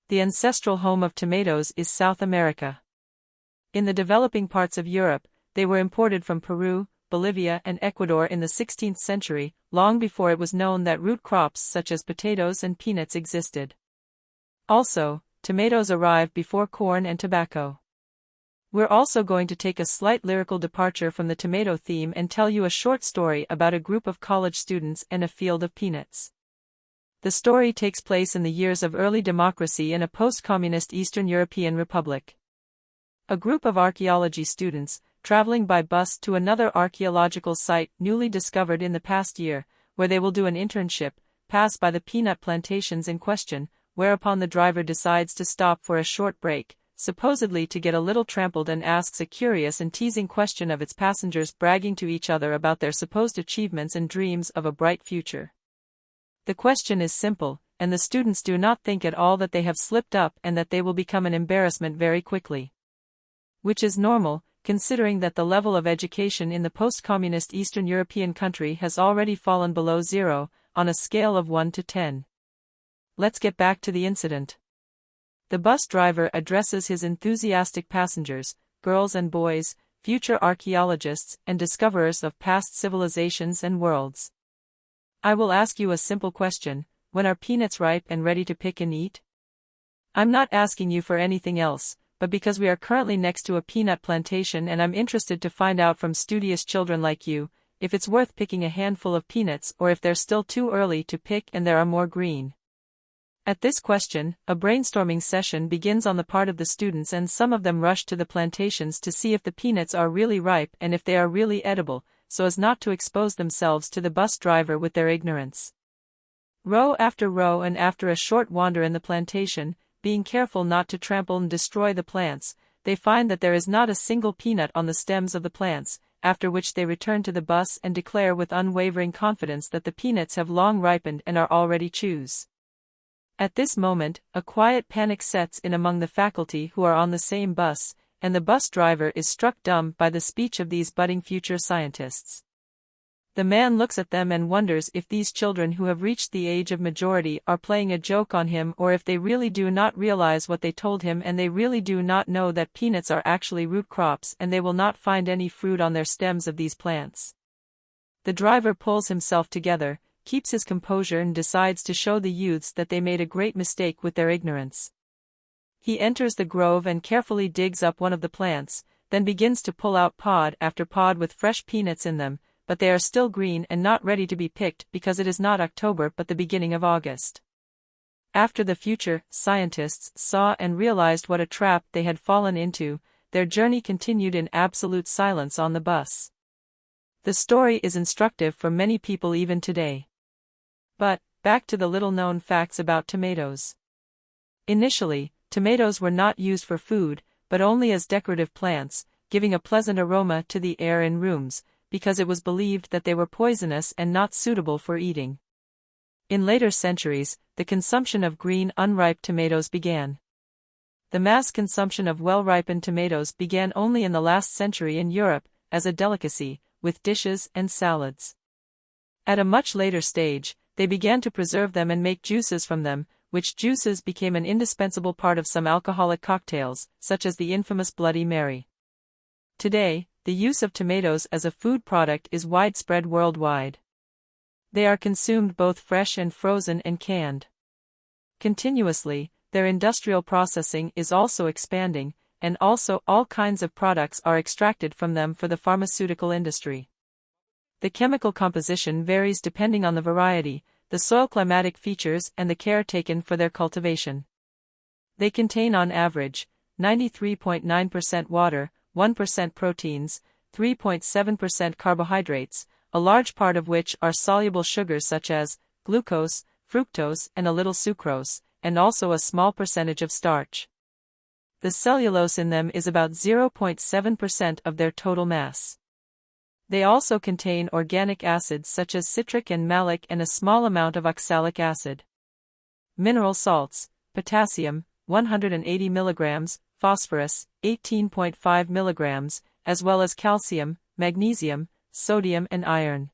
The ancestral home of tomatoes is South America. In the developing parts of Europe, they were imported from Peru, Bolivia and Ecuador in the 16th century, long before it was known that root crops such as potatoes and peanuts existed. Also, tomatoes arrived before corn and tobacco. We're also going to take a slight lyrical departure from the tomato theme and tell you a short story about a group of college students and a field of peanuts. The story takes place in the years of early democracy in a post-communist Eastern European republic. A group of archaeology students, traveling by bus to another archaeological site newly discovered in the past year, where they will do an internship, pass by the peanut plantations in question, whereupon the driver decides to stop for a short break, supposedly to get a little trampled, and asks a curious and teasing question of its passengers, bragging to each other about their supposed achievements and dreams of a bright future. The question is simple, and the students do not think at all that they have slipped up and that they will become an embarrassment very quickly. Which is normal, considering that the level of education in the post-communist Eastern European country has already fallen below zero, on a scale of 1 to 10. Let's get back to the incident. The bus driver addresses his enthusiastic passengers, girls and boys, future archaeologists and discoverers of past civilizations and worlds. I will ask you a simple question: when are peanuts ripe and ready to pick and eat? I'm not asking you for anything else, but because we are currently next to a peanut plantation and I'm interested to find out from studious children like you, if it's worth picking a handful of peanuts or if they're still too early to pick and there are more green. At this question, a brainstorming session begins on the part of the students, and some of them rush to the plantations to see if the peanuts are really ripe and if they are really edible, so as not to expose themselves to the bus driver with their ignorance. Row after row, and after a short wander in the plantation, being careful not to trample and destroy the plants, they find that there is not a single peanut on the stems of the plants, after which they return to the bus and declare with unwavering confidence that the peanuts have long ripened and are already choose. At this moment, a quiet panic sets in among the faculty who are on the same bus, and the bus driver is struck dumb by the speech of these budding future scientists. The man looks at them and wonders if these children who have reached the age of majority are playing a joke on him, or if they really do not realize what they told him and they really do not know that peanuts are actually root crops and they will not find any fruit on their stems of these plants. The driver pulls himself together, keeps his composure and decides to show the youths that they made a great mistake with their ignorance. He enters the grove and carefully digs up one of the plants, then begins to pull out pod after pod with fresh peanuts in them, but they are still green and not ready to be picked because it is not October but the beginning of August. After the future scientists saw and realized what a trap they had fallen into, their journey continued in absolute silence on the bus. The story is instructive for many people even today. But, back to the little-known facts about tomatoes. Initially, tomatoes were not used for food, but only as decorative plants, giving a pleasant aroma to the air in rooms, because it was believed that they were poisonous and not suitable for eating. In later centuries, the consumption of green unripe tomatoes began. The mass consumption of well-ripened tomatoes began only in the last century in Europe, as a delicacy, with dishes and salads. At a much later stage, they began to preserve them and make juices from them, which juices became an indispensable part of some alcoholic cocktails, such as the infamous Bloody Mary. Today, the use of tomatoes as a food product is widespread worldwide. They are consumed both fresh and frozen and canned. Continuously, their industrial processing is also expanding, and also all kinds of products are extracted from them for the pharmaceutical industry. The chemical composition varies depending on the variety, the soil climatic features and the care taken for their cultivation. They contain on average 93.9% water, 1% proteins, 3.7% carbohydrates, a large part of which are soluble sugars such as glucose, fructose and a little sucrose, and also a small percentage of starch. The cellulose in them is about 0.7% of their total mass. They also contain organic acids such as citric and malic and a small amount of oxalic acid. Mineral salts, potassium, 180 mg, phosphorus, 18.5 mg, as well as calcium, magnesium, sodium and iron.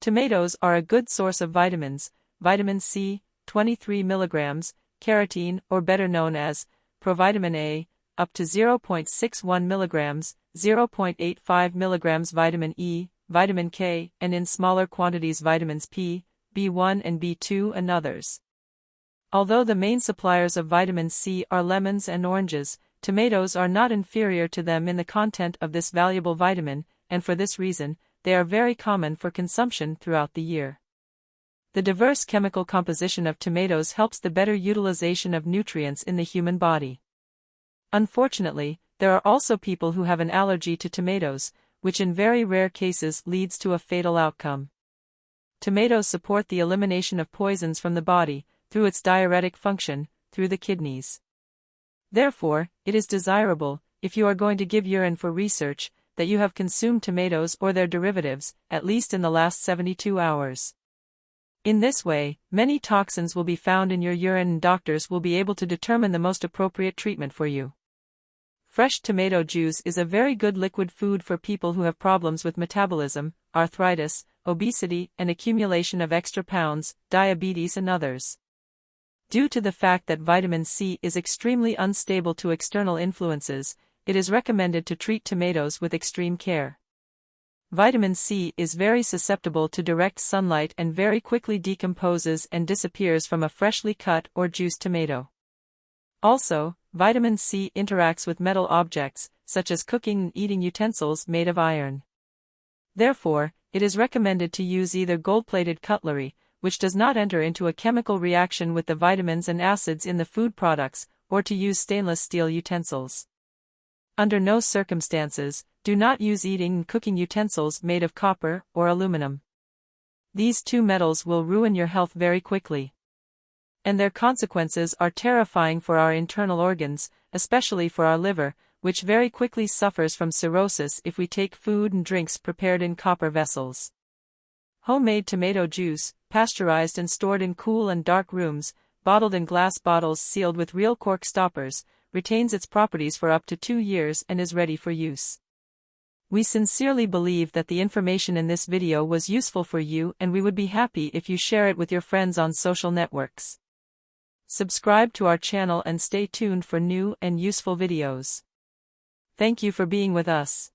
Tomatoes are a good source of vitamins, vitamin C, 23 mg, carotene, or better known as provitamin A, up to 0.61 mg, 0.85 mg vitamin E, vitamin K, and in smaller quantities vitamins P, B1 and B2 and others. Although the main suppliers of vitamin C are lemons and oranges, tomatoes are not inferior to them in the content of this valuable vitamin, and for this reason, they are very common for consumption throughout the year. The diverse chemical composition of tomatoes helps the better utilization of nutrients in the human body. Unfortunately, there are also people who have an allergy to tomatoes, which in very rare cases leads to a fatal outcome. Tomatoes support the elimination of poisons from the body, through its diuretic function, through the kidneys. Therefore, it is desirable, if you are going to give urine for research, that you have consumed tomatoes or their derivatives, at least in the last 72 hours. In this way, many toxins will be found in your urine and doctors will be able to determine the most appropriate treatment for you. Fresh tomato juice is a very good liquid food for people who have problems with metabolism, arthritis, obesity, and accumulation of extra pounds, diabetes and others. Due to the fact that vitamin C is extremely unstable to external influences, it is recommended to treat tomatoes with extreme care. Vitamin C is very susceptible to direct sunlight and very quickly decomposes and disappears from a freshly cut or juiced tomato. Also, vitamin C interacts with metal objects, such as cooking and eating utensils made of iron. Therefore, it is recommended to use either gold-plated cutlery, which does not enter into a chemical reaction with the vitamins and acids in the food products, or to use stainless steel utensils. Under no circumstances, do not use eating and cooking utensils made of copper or aluminum. These two metals will ruin your health very quickly. And their consequences are terrifying for our internal organs, especially for our liver, which very quickly suffers from cirrhosis if we take food and drinks prepared in copper vessels. Homemade tomato juice, pasteurized and stored in cool and dark rooms, bottled in glass bottles sealed with real cork stoppers, retains its properties for up to 2 years and is ready for use. We sincerely believe that the information in this video was useful for you, and we would be happy if you share it with your friends on social networks. Subscribe to our channel and stay tuned for new and useful videos. Thank you for being with us.